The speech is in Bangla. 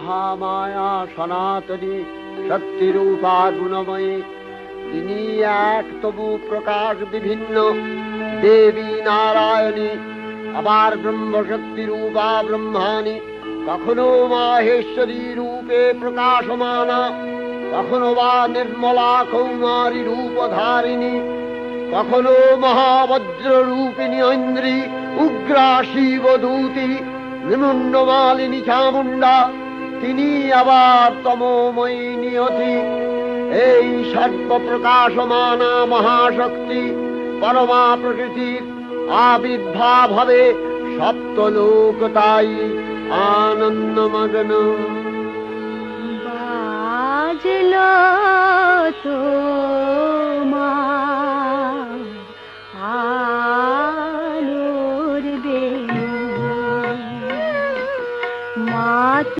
মহামায়া সনাতনী শক্তিরূপা গুণময়ী। তিনি এক তবু প্রকাশ বিভিন্ন, দেবী নারায়ণী, আবার ব্রহ্মশক্তি রূপা ব্রহ্মাণী, কখনো মাহেশ্বরী রূপে প্রকাশমানা, কখনো বা নির্মলা কৌমারী রূপধারিণী, কখনো মহাবজ্র রূপিণী ঐন্দ্রী, উগ্রা শিবদূতি, নিমুন্ডমালিনী চামুণ্ডা, তিনি আবার তমোময়ী নিয়তি। এই সর্বপ্রকাশমানা মহাশক্তি পরমা প্রকৃতির আবির্ভাব হবে সপ্তলোক তাই আনন্দমগ্ন। বাজলো তো